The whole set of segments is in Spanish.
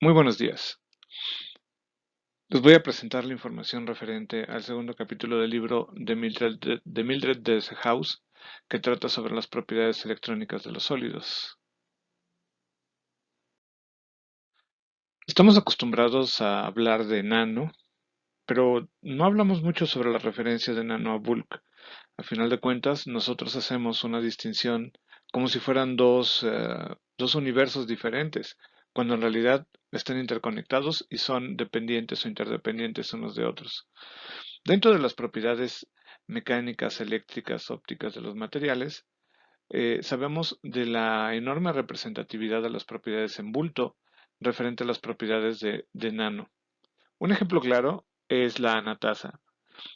Muy buenos días. Les voy a presentar la información referente al segundo capítulo del libro de Mildred House, que trata sobre las propiedades electrónicas de los sólidos. Estamos acostumbrados a hablar de nano, pero no hablamos mucho sobre la referencia de nano a bulk. A final de cuentas, nosotros hacemos una distinción como si fueran dos universos diferentes, cuando en realidad están interconectados y son dependientes o interdependientes unos de otros. Dentro de las propiedades mecánicas, eléctricas, ópticas de los materiales, sabemos de la enorme representatividad de las propiedades en bulto referente a las propiedades de nano. Un ejemplo claro es la anatasa.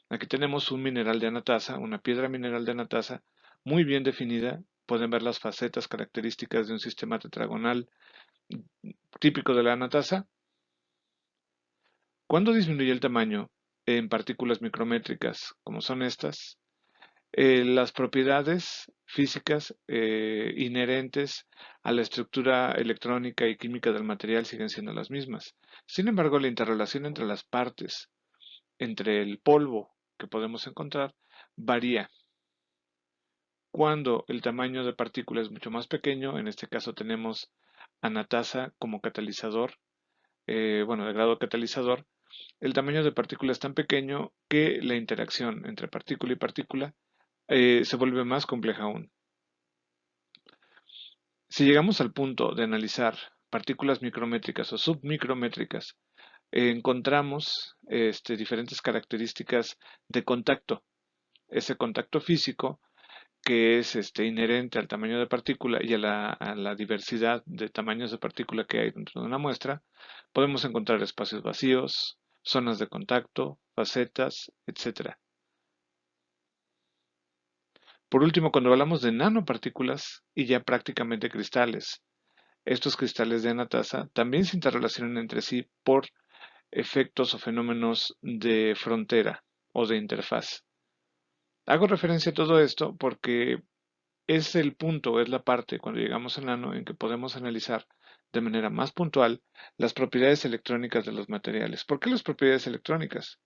Aquí tenemos un mineral de anatasa, una piedra mineral de anatasa muy bien definida. Pueden ver las facetas características de un sistema tetragonal típico de la anatasa. Cuando disminuye el tamaño en partículas micrométricas, como son estas, las propiedades físicas inherentes a la estructura electrónica y química del material siguen siendo las mismas. Sin embargo, la interrelación entre las partes, entre el polvo que podemos encontrar, varía. Cuando el tamaño de partícula es mucho más pequeño, en este caso tenemos anatasa como catalizador, de grado catalizador, el tamaño de partícula es tan pequeño que la interacción entre partícula y partícula se vuelve más compleja aún. Si llegamos al punto de analizar partículas micrométricas o submicrométricas, encontramos diferentes características de contacto. Ese contacto físico que es inherente al tamaño de partícula y a la diversidad de tamaños de partícula que hay dentro de una muestra, podemos encontrar espacios vacíos, zonas de contacto, facetas, etcétera. Por último, cuando hablamos de nanopartículas y ya prácticamente cristales, estos cristales de anatasa también se interrelacionan entre sí por efectos o fenómenos de frontera o de interfaz. Hago referencia a todo esto porque es el punto, es la parte cuando llegamos al nano en que podemos analizar de manera más puntual las propiedades electrónicas de los materiales. ¿Por qué las propiedades electrónicas?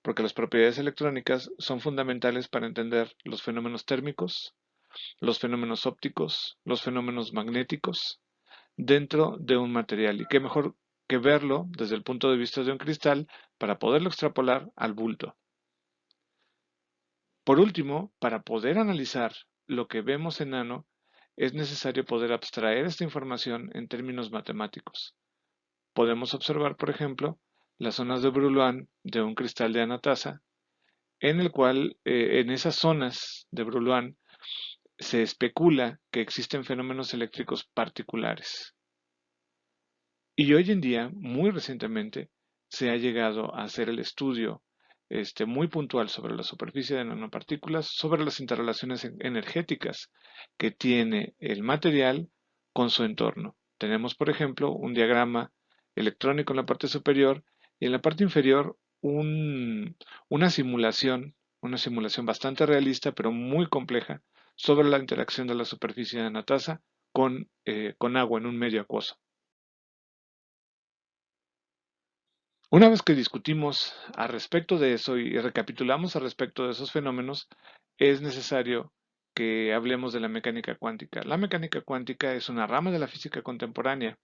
Porque las propiedades electrónicas son fundamentales para entender los fenómenos térmicos, los fenómenos ópticos, los fenómenos magnéticos dentro de un material. Y qué mejor que verlo desde el punto de vista de un cristal para poderlo extrapolar al bulto. Por último, para poder analizar lo que vemos en nano, es necesario poder abstraer esta información en términos matemáticos. Podemos observar, por ejemplo, las zonas de Broulan de un cristal de anatasa, en el cual, en esas zonas de Broulan, se especula que existen fenómenos eléctricos particulares. Y hoy en día, muy recientemente, se ha llegado a hacer el estudio muy puntual sobre la superficie de nanopartículas, sobre las interrelaciones energéticas que tiene el material con su entorno. Tenemos, por ejemplo, un diagrama electrónico en la parte superior y en la parte inferior una simulación bastante realista, pero muy compleja, sobre la interacción de la superficie de anatasa con agua en un medio acuoso. Una vez que discutimos al respecto de eso y recapitulamos al respecto de esos fenómenos, es necesario que hablemos de la mecánica cuántica. La mecánica cuántica es una rama de la física contemporánea.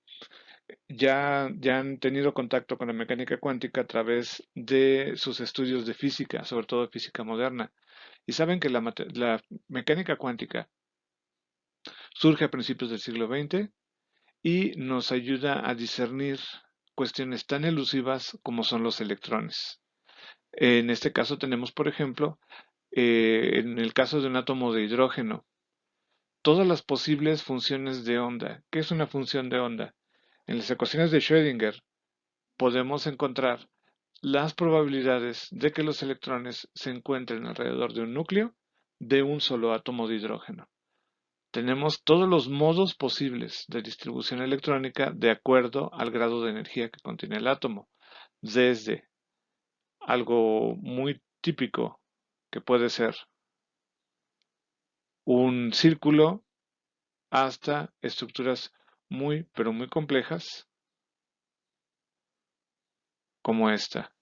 Ya han tenido contacto con la mecánica cuántica a través de sus estudios de física, sobre todo de física moderna. Y saben que la mecánica cuántica surge a principios del siglo XX y nos ayuda a discernir cuestiones tan elusivas como son los electrones. En este caso tenemos, por ejemplo, en el caso de un átomo de hidrógeno, todas las posibles funciones de onda. ¿Qué es una función de onda? En las ecuaciones de Schrödinger podemos encontrar las probabilidades de que los electrones se encuentren alrededor de un núcleo de un solo átomo de hidrógeno. Tenemos todos los modos posibles de distribución electrónica de acuerdo al grado de energía que contiene el átomo, desde algo muy típico que puede ser un círculo hasta estructuras muy, pero muy complejas como esta.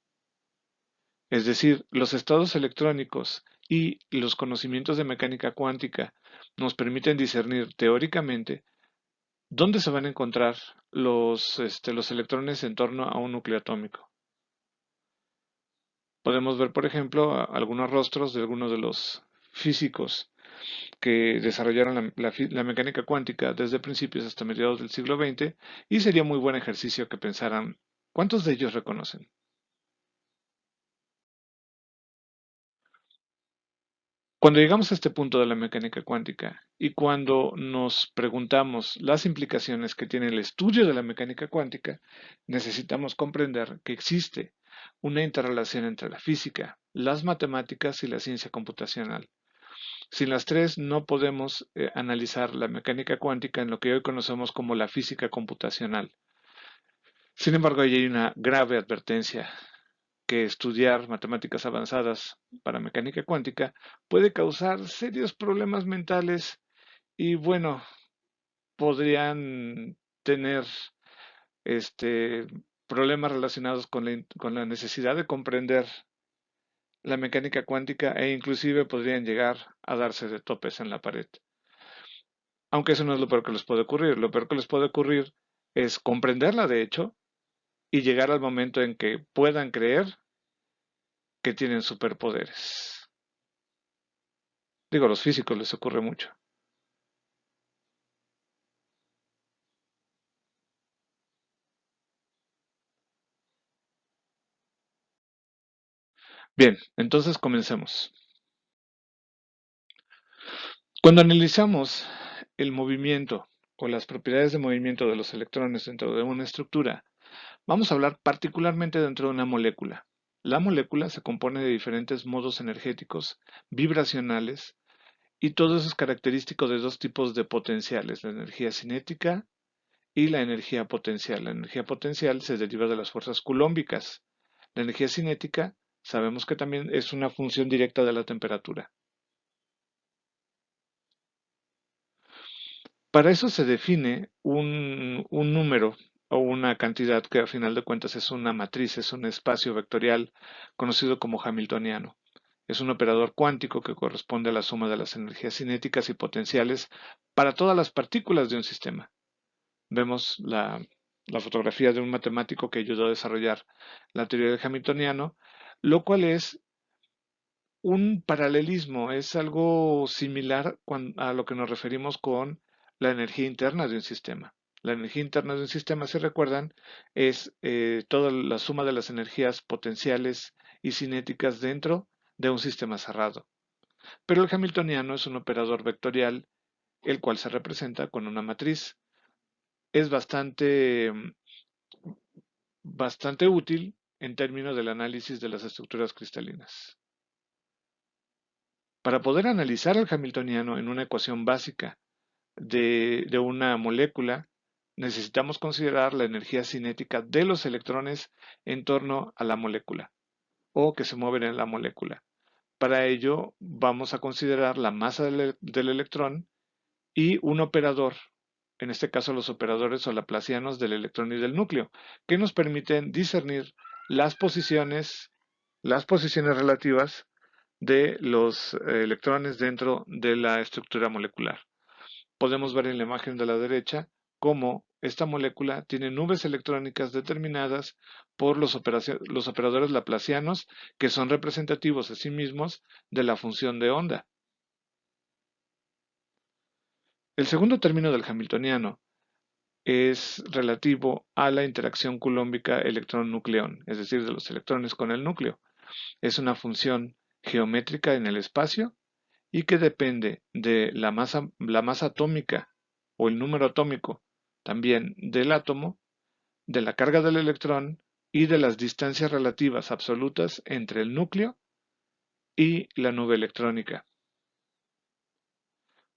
Es decir, los estados electrónicos y los conocimientos de mecánica cuántica nos permiten discernir teóricamente dónde se van a encontrar los electrones en torno a un núcleo atómico. Podemos ver, por ejemplo, algunos rostros de algunos de los físicos que desarrollaron la mecánica cuántica desde principios hasta mediados del siglo XX, y sería muy buen ejercicio que pensaran cuántos de ellos reconocen. Cuando llegamos a este punto de la mecánica cuántica y cuando nos preguntamos las implicaciones que tiene el estudio de la mecánica cuántica, necesitamos comprender que existe una interrelación entre la física, las matemáticas y la ciencia computacional. Sin las tres no podemos analizar la mecánica cuántica en lo que hoy conocemos como la física computacional. Sin embargo, ahí hay una grave advertencia, que estudiar matemáticas avanzadas para mecánica cuántica puede causar serios problemas mentales y bueno, podrían tener este problemas relacionados con la necesidad de comprender la mecánica cuántica e inclusive podrían llegar a darse de topes en la pared. Aunque eso no es lo peor que les puede ocurrir. Lo peor que les puede ocurrir es comprenderla de hecho y llegar al momento en que puedan creer que tienen superpoderes. Digo, a los físicos les ocurre mucho. Bien, entonces comencemos. Cuando analizamos el movimiento o las propiedades de movimiento de los electrones dentro de una estructura, vamos a hablar particularmente dentro de una molécula. La molécula se compone de diferentes modos energéticos, vibracionales, y todo eso es característico de dos tipos de potenciales, la energía cinética y la energía potencial. La energía potencial se deriva de las fuerzas culómbicas. La energía cinética sabemos que también es una función directa de la temperatura. Para eso se define un número o una cantidad que a final de cuentas es una matriz, es un espacio vectorial conocido como hamiltoniano. Es un operador cuántico que corresponde a la suma de las energías cinéticas y potenciales para todas las partículas de un sistema. Vemos la fotografía de un matemático que ayudó a desarrollar la teoría del hamiltoniano, lo cual es un paralelismo, es algo similar a lo que nos referimos con la energía interna de un sistema. La energía interna de un sistema, si recuerdan, es toda la suma de las energías potenciales y cinéticas dentro de un sistema cerrado. Pero el hamiltoniano es un operador vectorial, el cual se representa con una matriz. Es bastante útil en términos del análisis de las estructuras cristalinas. Para poder analizar el hamiltoniano en una ecuación básica de una molécula, necesitamos considerar la energía cinética de los electrones en torno a la molécula o que se mueven en la molécula. Para ello vamos a considerar la masa del electrón y un operador, en este caso los operadores laplacianos del electrón y del núcleo, que nos permiten discernir las posiciones, las posiciones relativas de los electrones dentro de la estructura molecular. Podemos ver en la imagen de la derecha cómo esta molécula tiene nubes electrónicas determinadas por los operadores laplacianos que son representativos a sí mismos de la función de onda. El segundo término del hamiltoniano es relativo a la interacción culómbica electrón-nucleón, es decir, de los electrones con el núcleo. Es una función geométrica en el espacio y que depende de la masa atómica o el número atómico también del átomo, de la carga del electrón y de las distancias relativas absolutas entre el núcleo y la nube electrónica.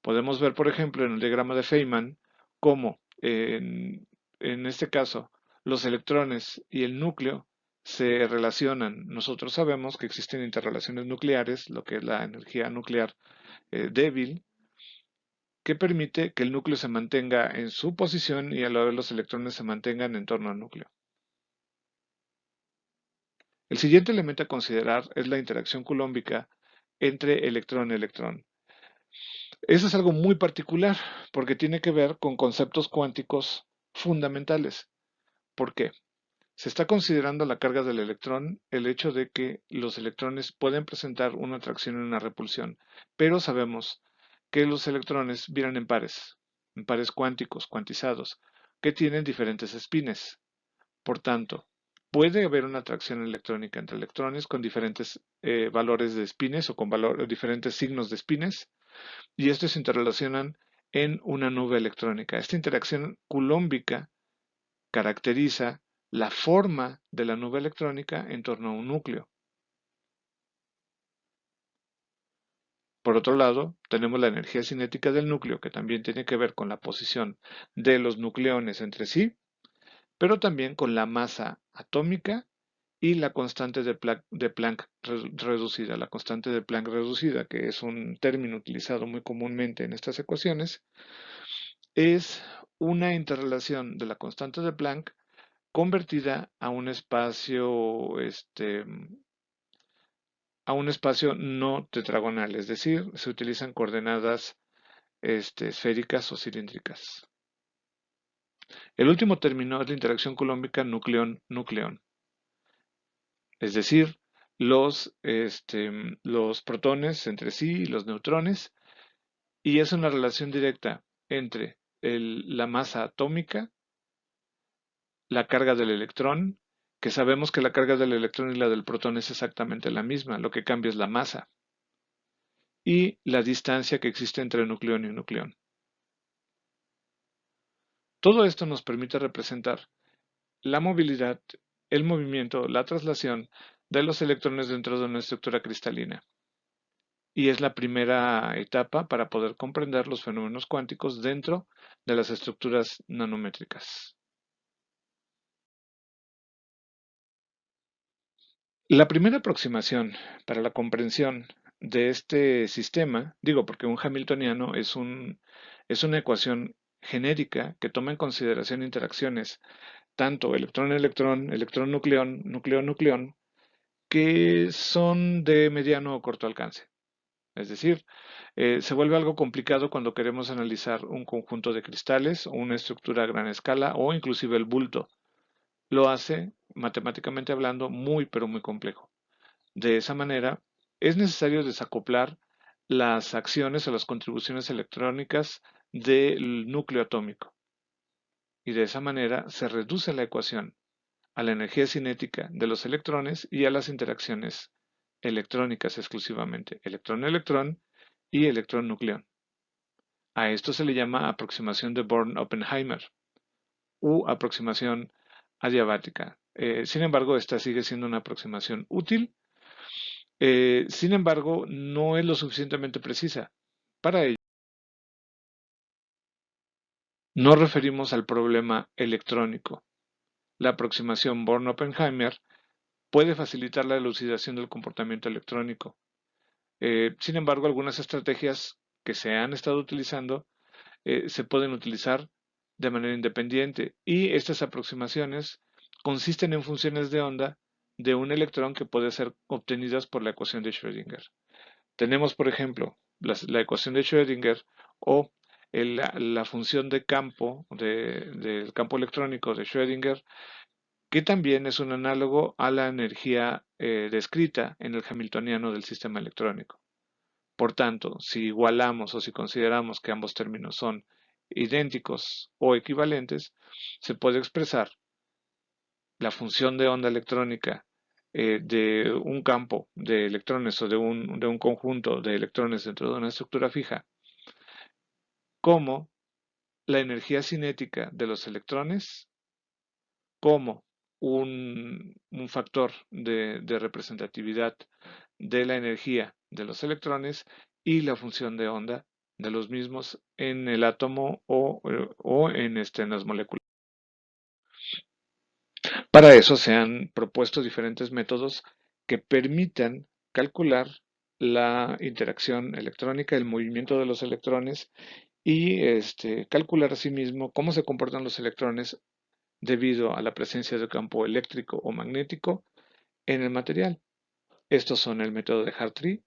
Podemos ver, por ejemplo, en el diagrama de Feynman cómo en este caso los electrones y el núcleo se relacionan. Nosotros sabemos que existen interrelaciones nucleares, lo que es la energía nuclear débil, que permite que el núcleo se mantenga en su posición y a la vez los electrones se mantengan en torno al núcleo. El siguiente elemento a considerar es la interacción culombica entre electrón-electrón. Eso es algo muy particular porque tiene que ver con conceptos cuánticos fundamentales. ¿Por qué? Se está considerando la carga del electrón, el hecho de que los electrones pueden presentar una atracción y una repulsión, pero sabemos que los electrones vienen en pares cuánticos, cuantizados, que tienen diferentes espines. Por tanto, puede haber una atracción electrónica entre electrones con diferentes valores de espines o con diferentes signos de espines, y estos se interrelacionan en una nube electrónica. Esta interacción culómbica caracteriza la forma de la nube electrónica en torno a un núcleo. Por otro lado, tenemos la energía cinética del núcleo, que también tiene que ver con la posición de los nucleones entre sí, pero también con la masa atómica y la constante de Planck reducida. La constante de Planck reducida, que es un término utilizado muy comúnmente en estas ecuaciones, es una interrelación de la constante de Planck convertida a un espacio no tetragonal, es decir, se utilizan coordenadas esféricas o cilíndricas. El último término es la interacción colómbica nucleón-nucleón, es decir, los protones entre sí y los neutrones, y es una relación directa entre la masa atómica, la carga del electrón, que sabemos que la carga del electrón y la del protón es exactamente la misma, lo que cambia es la masa, y la distancia que existe entre nucleón y nucleón. Todo esto nos permite representar la movilidad, el movimiento, la traslación de los electrones dentro de una estructura cristalina. Y es la primera etapa para poder comprender los fenómenos cuánticos dentro de las estructuras nanométricas. La primera aproximación para la comprensión de este sistema, digo porque un hamiltoniano es una ecuación genérica que toma en consideración interacciones tanto electrón-electrón, electrón-nucleón, nucleón-nucleón, que son de mediano o corto alcance. Es decir, se vuelve algo complicado cuando queremos analizar un conjunto de cristales o una estructura a gran escala o inclusive el bulto. Lo hace, matemáticamente hablando, muy pero muy complejo. De esa manera, es necesario desacoplar las acciones o las contribuciones electrónicas del núcleo atómico. Y de esa manera se reduce la ecuación a la energía cinética de los electrones y a las interacciones electrónicas exclusivamente, electrón-electrón y electrón-nucleón. A esto se le llama aproximación de Born-Oppenheimer u aproximación adiabática. Sin embargo, esta sigue siendo una aproximación útil. Sin embargo, no es lo suficientemente precisa. Para ello, nos referimos al problema electrónico. La aproximación Born-Oppenheimer puede facilitar la elucidación del comportamiento electrónico. Sin embargo, algunas estrategias que se han estado utilizando se pueden utilizar de manera independiente y estas aproximaciones consisten en funciones de onda de un electrón que puede ser obtenidas por la ecuación de Schrödinger. Tenemos, por ejemplo, la ecuación de Schrödinger o la función de campo del campo electrónico de Schrödinger, que también es un análogo a la energía descrita en el hamiltoniano del sistema electrónico. Por tanto, si igualamos o si consideramos que ambos términos son idénticos o equivalentes, se puede expresar la función de onda electrónica de un campo de electrones o de un conjunto de electrones dentro de una estructura fija como la energía cinética de los electrones como un factor de representatividad de la energía de los electrones y la función de onda de los mismos en el átomo o en las moléculas. Para eso se han propuesto diferentes métodos que permitan calcular la interacción electrónica, el movimiento de los electrones y calcular asimismo cómo se comportan los electrones debido a la presencia de campo eléctrico o magnético en el material. Estos son el método de Hartree,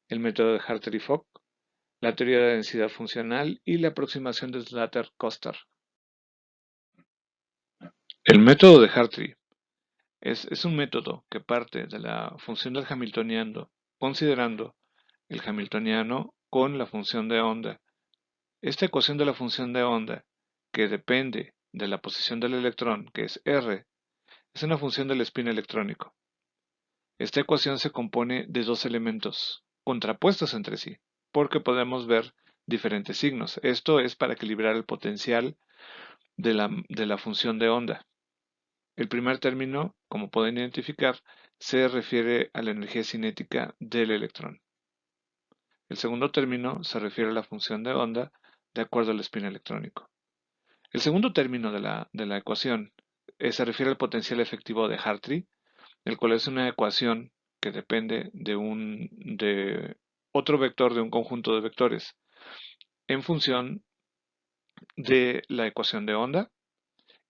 el método de Hartree-Fock, la teoría de la densidad funcional y la aproximación de Slater-Coster. El método de Hartree es un método que parte de la función del Hamiltoniano, considerando el Hamiltoniano con la función de onda. Esta ecuación de la función de onda, que depende de la posición del electrón, que es R, es una función del spin electrónico. Esta ecuación se compone de dos elementos contrapuestos entre sí, porque podemos ver diferentes signos. Esto es para equilibrar el potencial de la función de onda. El primer término, como pueden identificar, se refiere a la energía cinética del electrón. El segundo término se refiere a la función de onda de acuerdo al spin electrónico. El segundo término de la ecuación se refiere al potencial efectivo de Hartree, el cual es una ecuación que depende de otro vector de un conjunto de vectores en función de la ecuación de onda,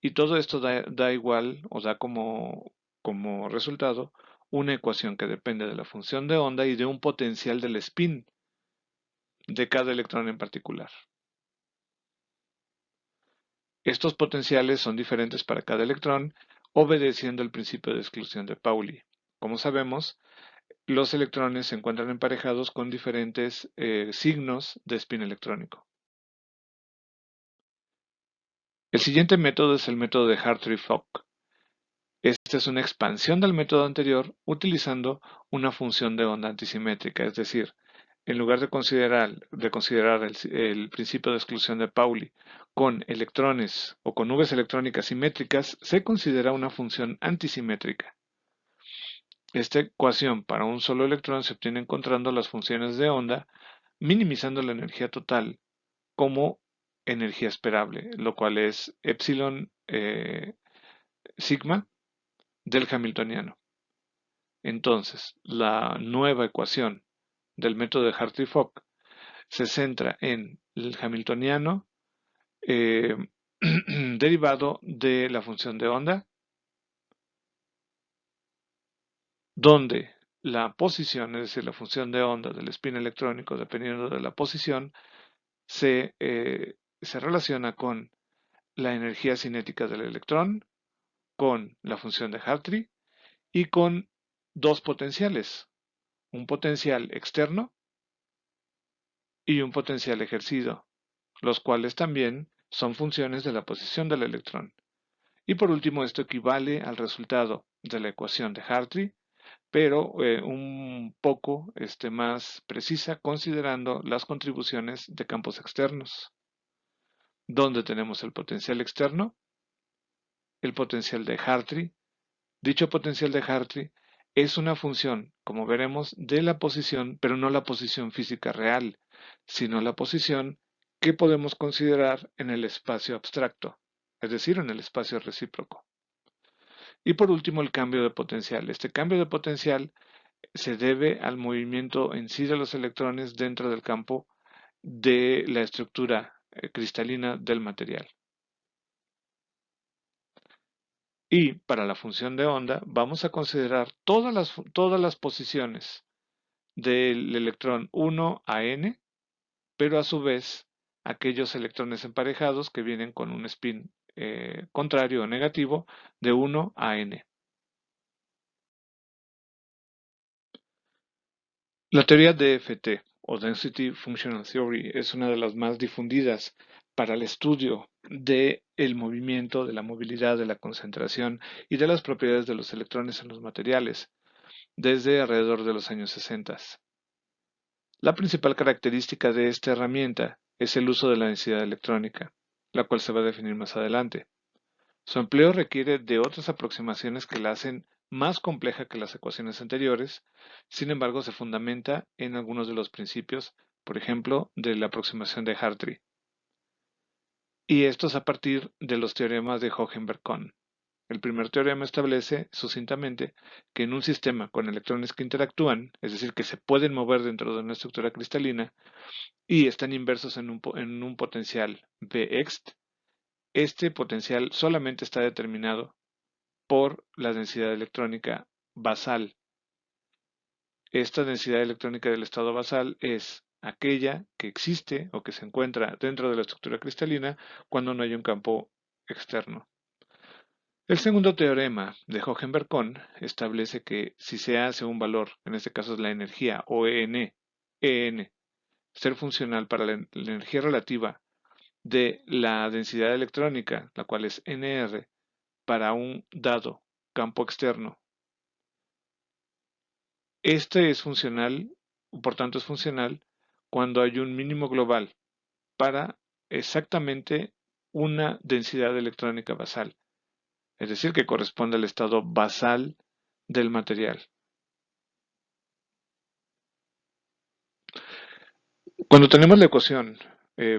y todo esto da igual o da como resultado una ecuación que depende de la función de onda y de un potencial del spin de cada electrón en particular. Estos potenciales son diferentes para cada electrón, obedeciendo el principio de exclusión de Pauli. Como sabemos, los electrones se encuentran emparejados con diferentes signos de spin electrónico. El siguiente método es el método de Hartree-Fock. Esta es una expansión del método anterior utilizando una función de onda antisimétrica, es decir, en lugar de considerar el principio de exclusión de Pauli con electrones o con nubes electrónicas simétricas, se considera una función antisimétrica. Esta ecuación para un solo electrón se obtiene encontrando las funciones de onda, minimizando la energía total como energía esperable, lo cual es epsilon sigma del Hamiltoniano. Entonces, la nueva ecuación del método de Hartree-Fock se centra en el Hamiltoniano eh, derivado de la función de onda, donde la posición, es decir, la función de onda del spin electrónico, dependiendo de la posición, se relaciona con la energía cinética del electrón, con la función de Hartree y con dos potenciales, un potencial externo y un potencial ejercido, los cuales también son funciones de la posición del electrón. Y por último, esto equivale al resultado de la ecuación de Hartree, pero un poco más precisa considerando las contribuciones de campos externos, donde tenemos el potencial externo, el potencial de Hartree. Dicho potencial de Hartree es una función, como veremos, de la posición, pero no la posición física real, sino la posición que podemos considerar en el espacio abstracto, es decir, en el espacio recíproco. Y por último, el cambio de potencial. Este cambio de potencial se debe al movimiento en sí de los electrones dentro del campo de la estructura cristalina del material. Y para la función de onda vamos a considerar todas las posiciones del electrón 1 a n, pero a su vez aquellos electrones emparejados que vienen con un spin contrario o negativo de 1 a n. La teoría DFT o Density Functional Theory es una de las más difundidas para el estudio de el movimiento, de la movilidad, de la concentración y de las propiedades de los electrones en los materiales desde alrededor de los años 60. La principal característica de esta herramienta es el uso de la densidad electrónica, la cual se va a definir más adelante. Su empleo requiere de otras aproximaciones que la hacen más compleja que las ecuaciones anteriores, sin embargo se fundamenta en algunos de los principios, por ejemplo, de la aproximación de Hartree. Y esto es a partir de los teoremas de Hohenberg-Kohn. El primer teorema establece sucintamente que en un sistema con electrones que interactúan, es decir, que se pueden mover dentro de una estructura cristalina y están inversos en un potencial Vxt, este potencial solamente está determinado por la densidad electrónica basal. Esta densidad electrónica del estado basal es aquella que existe o que se encuentra dentro de la estructura cristalina cuando no hay un campo externo. El segundo teorema de Hohenberg-Kohn establece que si se hace un valor, en este caso es la energía o En, ser funcional para la energía relativa de la densidad electrónica, la cual es Nr, para un dado campo externo. Este es funcional, por tanto es funcional cuando hay un mínimo global para exactamente una densidad electrónica basal, es decir, que corresponde al estado basal del material. Cuando tenemos la ecuación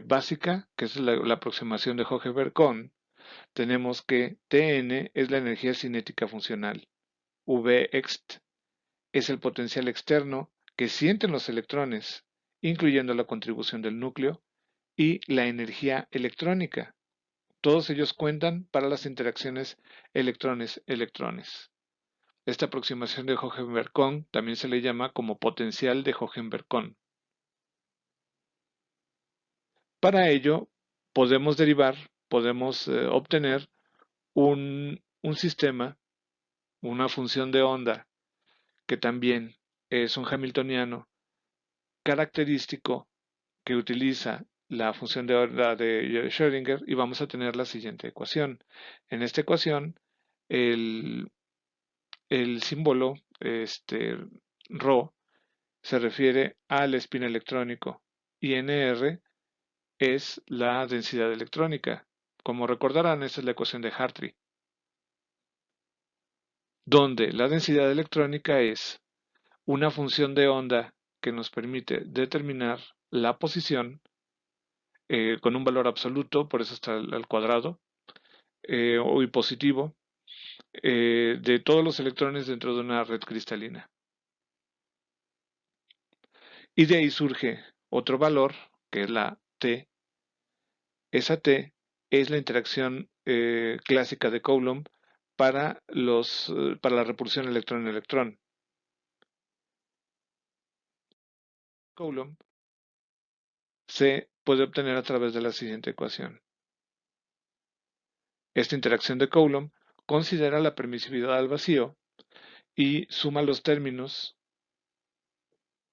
básica, que es la aproximación de Hohenberg-Kohn, tenemos que Tn es la energía cinética funcional, Vxt es el potencial externo que sienten los electrones, incluyendo la contribución del núcleo, y la energía electrónica. Todos ellos cuentan para las interacciones electrones-electrones. Esta aproximación de Hohenberg-Kohn también se le llama como potencial de Hohenberg-Kohn. Para ello, podemos obtener un sistema, una función de onda, que también es un hamiltoniano característico que utiliza la función de onda de Schrödinger y vamos a tener la siguiente ecuación. En esta ecuación, el, el símbolo ρ se refiere al spin electrónico y Nr es la densidad electrónica. Como recordarán, esta es la ecuación de Hartree, donde la densidad electrónica es una función de onda que nos permite determinar la posición con un valor absoluto, por eso está al cuadrado, o y positivo, de todos los electrones dentro de una red cristalina. Y de ahí surge otro valor, que es la T. Esa T es la interacción clásica de Coulomb para la repulsión electrón-electrón. Coulomb se puede obtener a través de la siguiente ecuación. Esta interacción de Coulomb considera la permisividad al vacío y suma los términos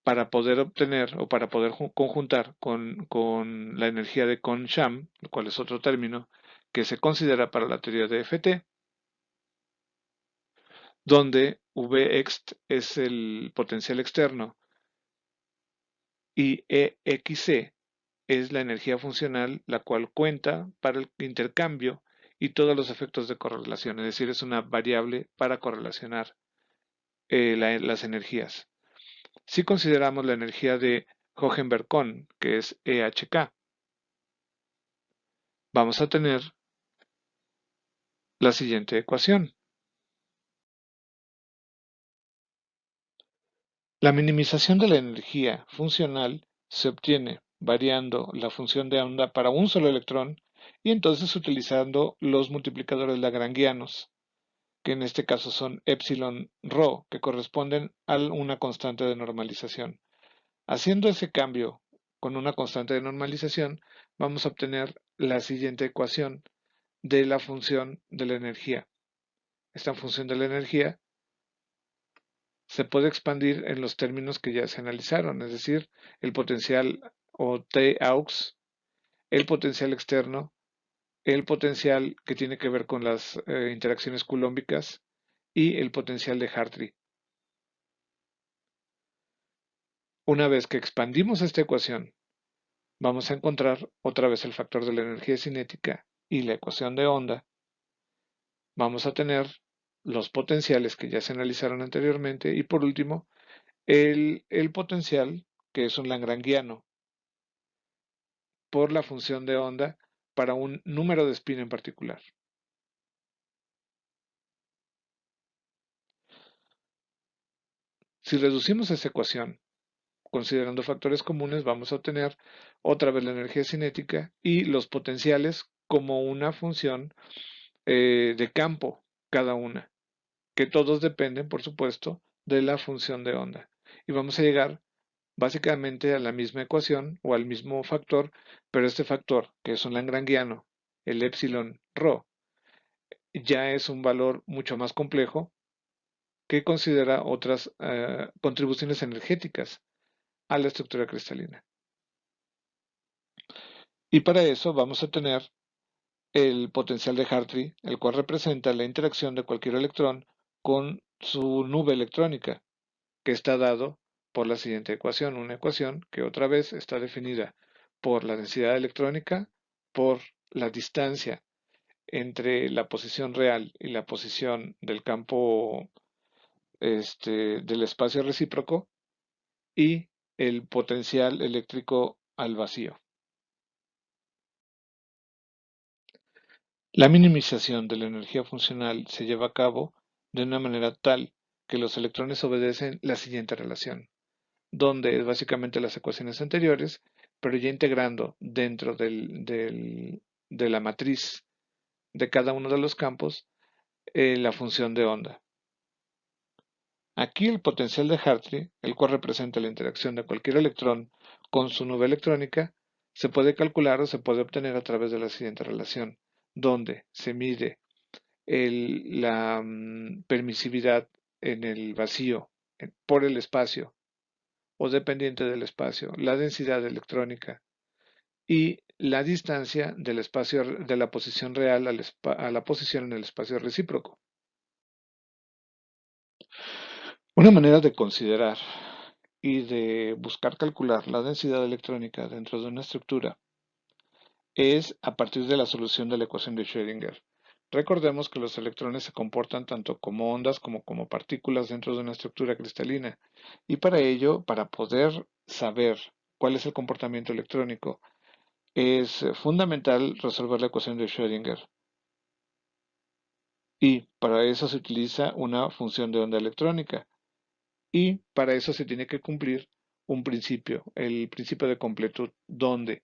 para poder obtener o para poder conjuntar con la energía de Kohn-Sham, lo cual es otro término que se considera para la teoría de FT, donde Vxt es el potencial externo y Exc es la energía funcional, la cual cuenta para el intercambio y todos los efectos de correlación, es decir, es una variable para correlacionar las energías. Si consideramos la energía de Hohenberg-Kohn, que es EHK, vamos a tener la siguiente ecuación. La minimización de la energía funcional se obtiene variando la función de onda para un solo electrón y entonces utilizando los multiplicadores lagrangianos, que en este caso son epsilon rho, que corresponden a una constante de normalización. Haciendo ese cambio con una constante de normalización, vamos a obtener la siguiente ecuación de la función de la energía. Esta función de la energía se puede expandir en los términos que ya se analizaron, es decir, el potencial o Taux, el potencial externo, el potencial que tiene que ver con las interacciones coulómbicas y el potencial de Hartree. Una vez que expandimos esta ecuación, vamos a encontrar otra vez el factor de la energía cinética y la ecuación de onda. Vamos a tener los potenciales que ya se analizaron anteriormente y por último el potencial que es un lagrangiano por la función de onda para un número de spin en particular. Si reducimos esa ecuación considerando factores comunes, vamos a obtener otra vez la energía cinética y los potenciales como una función de campo cada una. que todos dependen, por supuesto, de la función de onda. Y vamos a llegar básicamente a la misma ecuación o al mismo factor, pero este factor, que es un lagrangiano, el epsilon rho, ya es un valor mucho más complejo que considera otras contribuciones energéticas a la estructura cristalina. Y para eso vamos a tener el potencial de Hartree, el cual representa la interacción de cualquier electrón con su nube electrónica, que está dado por la siguiente ecuación, una ecuación que otra vez está definida por la densidad electrónica, por la distancia entre la posición real y la posición del campo del espacio recíproco y el potencial eléctrico al vacío. La minimización de la energía funcional se lleva a cabo de una manera tal que los electrones obedecen la siguiente relación, donde es básicamente las ecuaciones anteriores, pero ya integrando dentro de la matriz de cada uno de los campos la función de onda. Aquí el potencial de Hartree, el cual representa la interacción de cualquier electrón con su nube electrónica, se puede calcular o se puede obtener a través de la siguiente relación, donde se mide la permisividad en el vacío por el espacio o dependiente del espacio, la densidad electrónica y la distancia del espacio de la posición real a la posición en el espacio recíproco. Una manera de considerar y de buscar calcular la densidad electrónica dentro de una estructura es a partir de la solución de la ecuación de Schrödinger. Recordemos que los electrones se comportan tanto como ondas como partículas dentro de una estructura cristalina y para ello, para poder saber cuál es el comportamiento electrónico, es fundamental resolver la ecuación de Schrödinger y para eso se utiliza una función de onda electrónica y para eso se tiene que cumplir un principio, el principio de completud, donde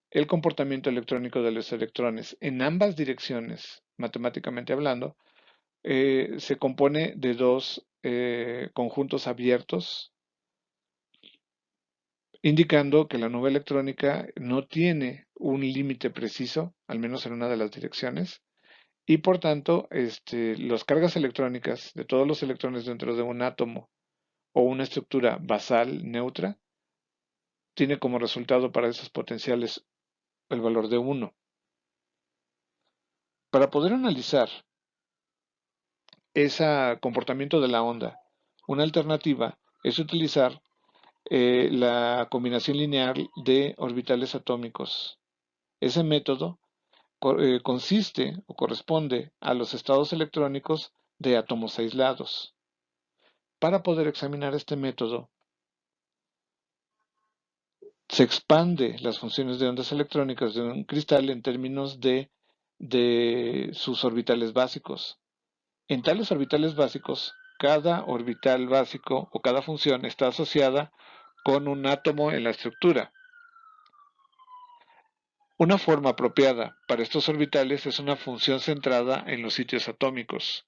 el comportamiento electrónico de los electrones en ambas direcciones, matemáticamente hablando, se compone de dos conjuntos abiertos, indicando que la nube electrónica no tiene un límite preciso, al menos en una de las direcciones, y por tanto, las cargas electrónicas de todos los electrones dentro de un átomo o una estructura basal neutra tiene como resultado para esos potenciales el valor de 1. Para poder analizar ese comportamiento de la onda, una alternativa es utilizar la combinación lineal de orbitales atómicos. Ese método consiste o corresponde a los estados electrónicos de átomos aislados. Para poder examinar este método, se expande las funciones de ondas electrónicas de un cristal en términos de sus orbitales básicos. En tales orbitales básicos, cada orbital básico o cada función está asociada con un átomo en la estructura. Una forma apropiada para estos orbitales es una función centrada en los sitios atómicos.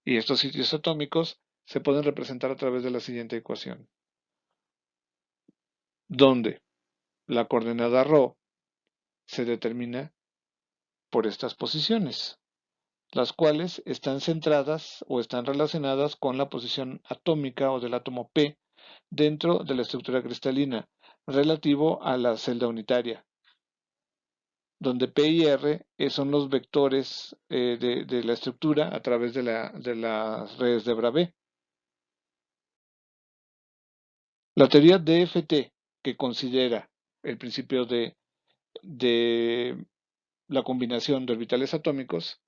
Y estos sitios atómicos se pueden representar a través de la siguiente ecuación, donde la coordenada ρ se determina por estas posiciones, las cuales están centradas o están relacionadas con la posición atómica o del átomo P dentro de la estructura cristalina, relativo a la celda unitaria, donde P y R son los vectores de la estructura a través de las redes de Bravais. La teoría DFT, que considera el principio de la combinación de orbitales atómicos,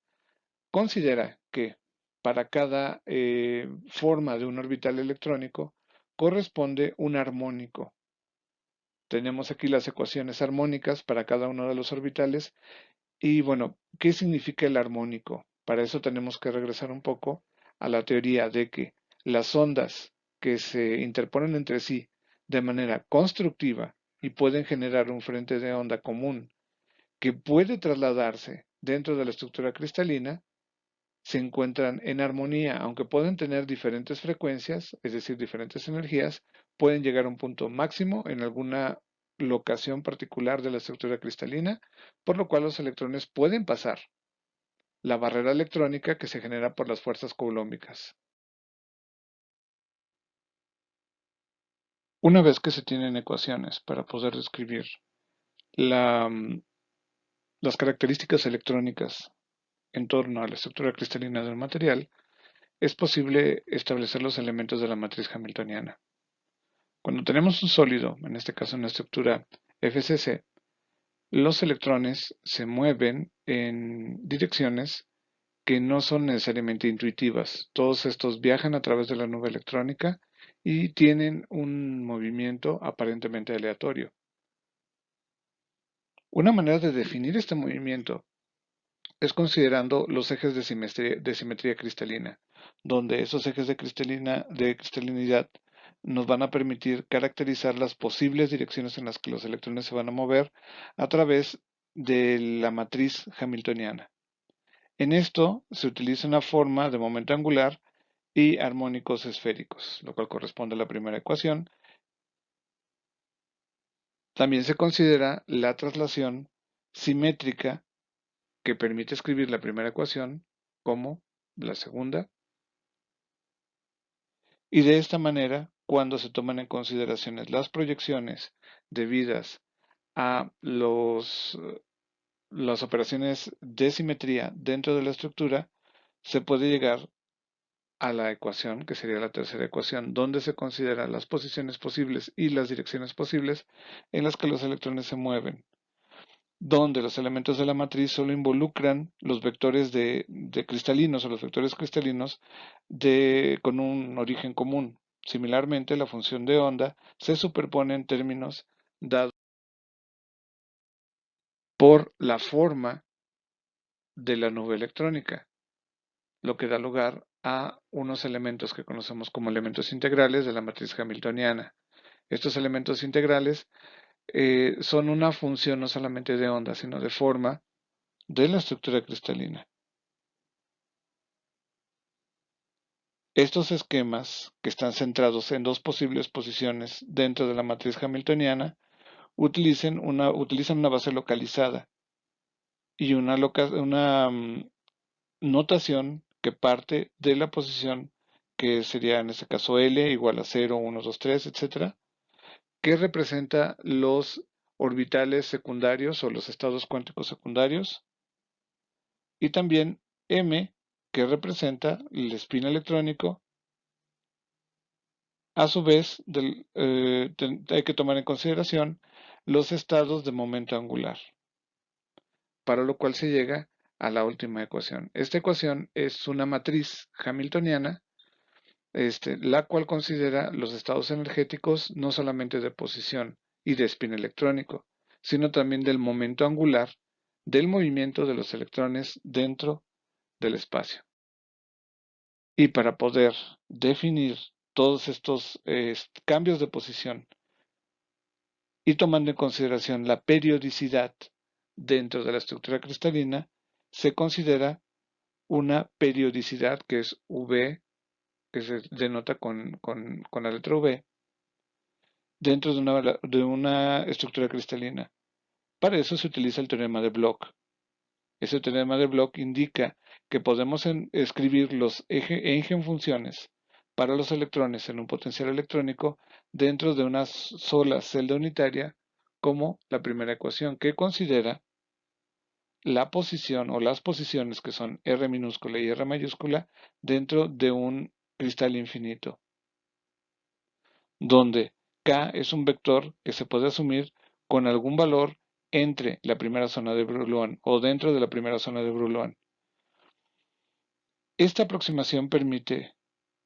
considera que para cada forma de un orbital electrónico corresponde un armónico. Tenemos aquí las ecuaciones armónicas para cada uno de los orbitales. Y bueno, ¿qué significa el armónico? Para eso tenemos que regresar un poco a la teoría de que las ondas que se interponen entre sí de manera constructiva y pueden generar un frente de onda común que puede trasladarse dentro de la estructura cristalina, se encuentran en armonía, aunque pueden tener diferentes frecuencias, es decir, diferentes energías, pueden llegar a un punto máximo en alguna locación particular de la estructura cristalina, por lo cual los electrones pueden pasar la barrera electrónica que se genera por las fuerzas coulomбicas. Una vez que se tienen ecuaciones para poder describir la, las características electrónicas en torno a la estructura cristalina del material, es posible establecer los elementos de la matriz hamiltoniana. Cuando tenemos un sólido, en este caso una estructura FCC, los electrones se mueven en direcciones que no son necesariamente intuitivas. Todos estos viajan a través de la nube electrónica y tienen un movimiento aparentemente aleatorio. Una manera de definir este movimiento es considerando los ejes de simetría cristalina, donde esos ejes de cristalinidad nos van a permitir caracterizar las posibles direcciones en las que los electrones se van a mover a través de la matriz hamiltoniana. En esto se utiliza una forma de momento angular y armónicos esféricos, lo cual corresponde a la primera ecuación. También se considera la traslación simétrica que permite escribir la primera ecuación como la segunda, y de esta manera, cuando se toman en consideración las proyecciones debidas a las operaciones de simetría dentro de la estructura, se puede llegar a la ecuación, que sería la tercera ecuación, donde se consideran las posiciones posibles y las direcciones posibles en las que los electrones se mueven, donde los elementos de la matriz solo involucran los vectores de cristalinos o los vectores cristalinos con un origen común. Similarmente, la función de onda se superpone en términos dados por la forma de la nube electrónica, lo que da lugar a unos elementos que conocemos como elementos integrales de la matriz hamiltoniana. Estos elementos integrales son una función no solamente de onda, sino de forma de la estructura cristalina. Estos esquemas, que están centrados en dos posibles posiciones dentro de la matriz hamiltoniana, utilizan una base localizada y una notación que parte de la posición que sería en este caso L igual a 0, 1, 2, 3, etcétera, que representa los orbitales secundarios o los estados cuánticos secundarios, y también M, que representa el spin electrónico. A su vez, hay que tomar en consideración los estados de momento angular, para lo cual se llega a la última ecuación. Esta ecuación es una matriz hamiltoniana, la cual considera los estados energéticos no solamente de posición y de spin electrónico, sino también del momento angular del movimiento de los electrones dentro del espacio. Y para poder definir todos estos cambios de posición y tomando en consideración la periodicidad dentro de la estructura cristalina, se considera una periodicidad que es V, que se denota con la letra V, dentro de una estructura cristalina. Para eso se utiliza el teorema de Bloch. Ese teorema de Bloch indica que podemos escribir los eigenfunciones para los electrones en un potencial electrónico dentro de una sola celda unitaria como la primera ecuación, que considera la posición o las posiciones que son R minúscula y R mayúscula dentro de un cristal infinito, donde K es un vector que se puede asumir con algún valor entre la primera zona de Brillouin o dentro de la primera zona de Brillouin. Esta aproximación permite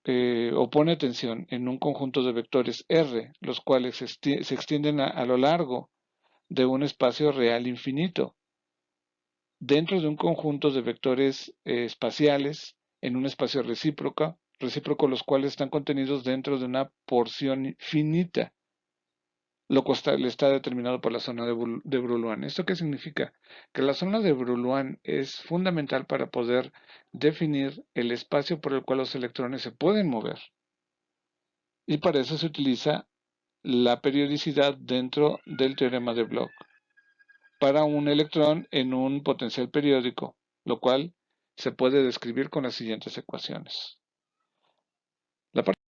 o pone atención en un conjunto de vectores R, los cuales se extienden a lo largo de un espacio real infinito, dentro de un conjunto de vectores espaciales en un espacio recíproco, los cuales están contenidos dentro de una porción finita. lo cual está determinado por la zona de Broulan. ¿Esto qué significa? Que la zona de Broulan es fundamental para poder definir el espacio por el cual los electrones se pueden mover. Y para eso se utiliza la periodicidad dentro del teorema de Bloch para un electrón en un potencial periódico, lo cual se puede describir con las siguientes ecuaciones. La parte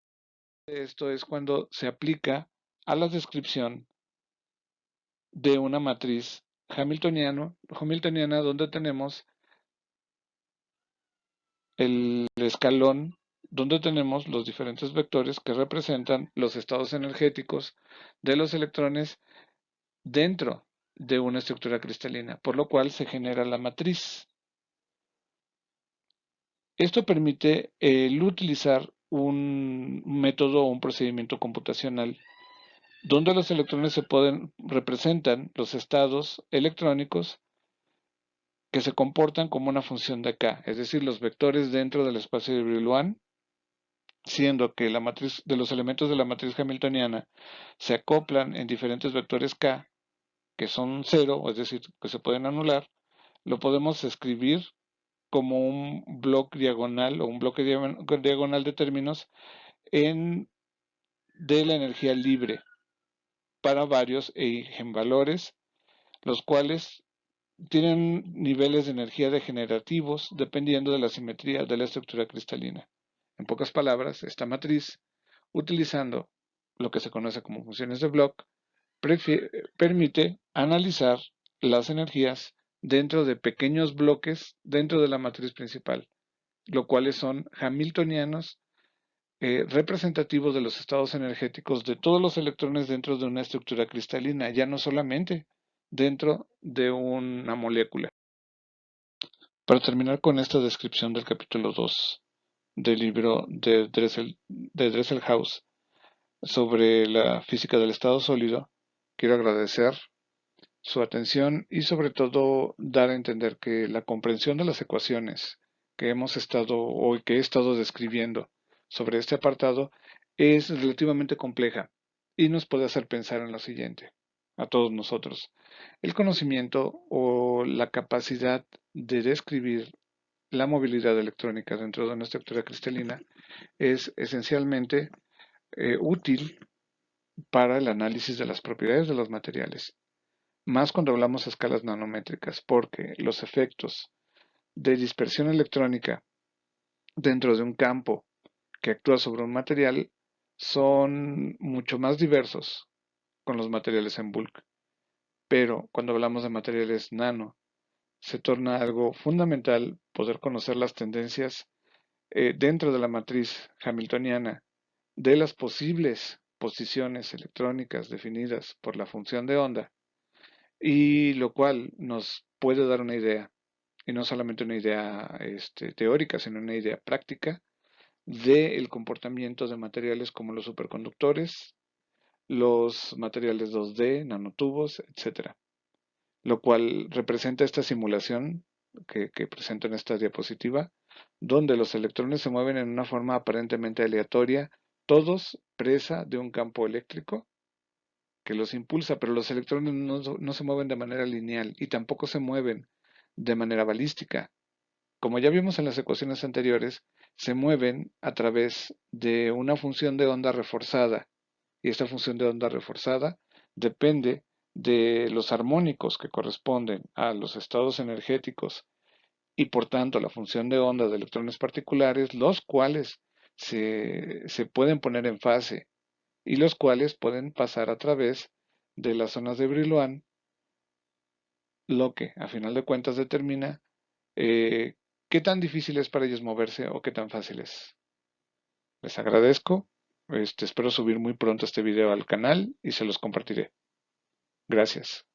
de esto es cuando se aplica a la descripción de una matriz hamiltoniana donde tenemos el escalón, donde tenemos los diferentes vectores que representan los estados energéticos de los electrones dentro de una estructura cristalina, por lo cual se genera la matriz. Esto permite el utilizar un método o un procedimiento computacional donde los electrones representan los estados electrónicos que se comportan como una función de K, es decir, los vectores dentro del espacio de Brillouin, siendo que la matriz de los elementos de la matriz hamiltoniana se acoplan en diferentes vectores K, que son cero, es decir, que se pueden anular, lo podemos escribir como un bloque diagonal o un bloque diagonal de términos de la energía libre para varios eigenvalores, los cuales tienen niveles de energía degenerativos dependiendo de la simetría de la estructura cristalina. En pocas palabras, esta matriz, utilizando lo que se conoce como funciones de Bloch, permite analizar las energías dentro de pequeños bloques dentro de la matriz principal, lo cuales son hamiltonianos representativos de los estados energéticos de todos los electrones dentro de una estructura cristalina, ya no solamente dentro de una molécula. Para terminar con esta descripción del capítulo 2 del libro de Dresselhaus sobre la física del estado sólido, quiero agradecer su atención y sobre todo dar a entender que la comprensión de las ecuaciones que hemos estado o que he estado describiendo sobre este apartado es relativamente compleja y nos puede hacer pensar en lo siguiente, a todos nosotros. El conocimiento o la capacidad de describir la movilidad electrónica dentro de una estructura cristalina es esencialmente útil para el análisis de las propiedades de los materiales, más cuando hablamos a escalas nanométricas, porque los efectos de dispersión electrónica dentro de un campo que actúa sobre un material son mucho más diversos con los materiales en bulk. Pero cuando hablamos de materiales nano, se torna algo fundamental poder conocer las tendencias dentro de la matriz hamiltoniana de las posibles posiciones electrónicas definidas por la función de onda, y lo cual nos puede dar una idea, y no solamente una idea teórica, sino una idea práctica del comportamiento de materiales como los superconductores, los materiales 2D, nanotubos, etcétera, lo cual representa esta simulación que presento en esta diapositiva, donde los electrones se mueven en una forma aparentemente aleatoria, todos presa de un campo eléctrico que los impulsa, pero los electrones no se mueven de manera lineal y tampoco se mueven de manera balística. Como ya vimos en las ecuaciones anteriores, se mueven a través de una función de onda reforzada, y esta función de onda reforzada depende de los armónicos que corresponden a los estados energéticos y por tanto la función de onda de electrones particulares, los cuales se pueden poner en fase y los cuales pueden pasar a través de las zonas de Brillouin, lo que a final de cuentas determina eh, qué tan difícil es para ellos moverse o qué tan fácil es. Les agradezco, espero subir muy pronto este video al canal y se los compartiré. Gracias.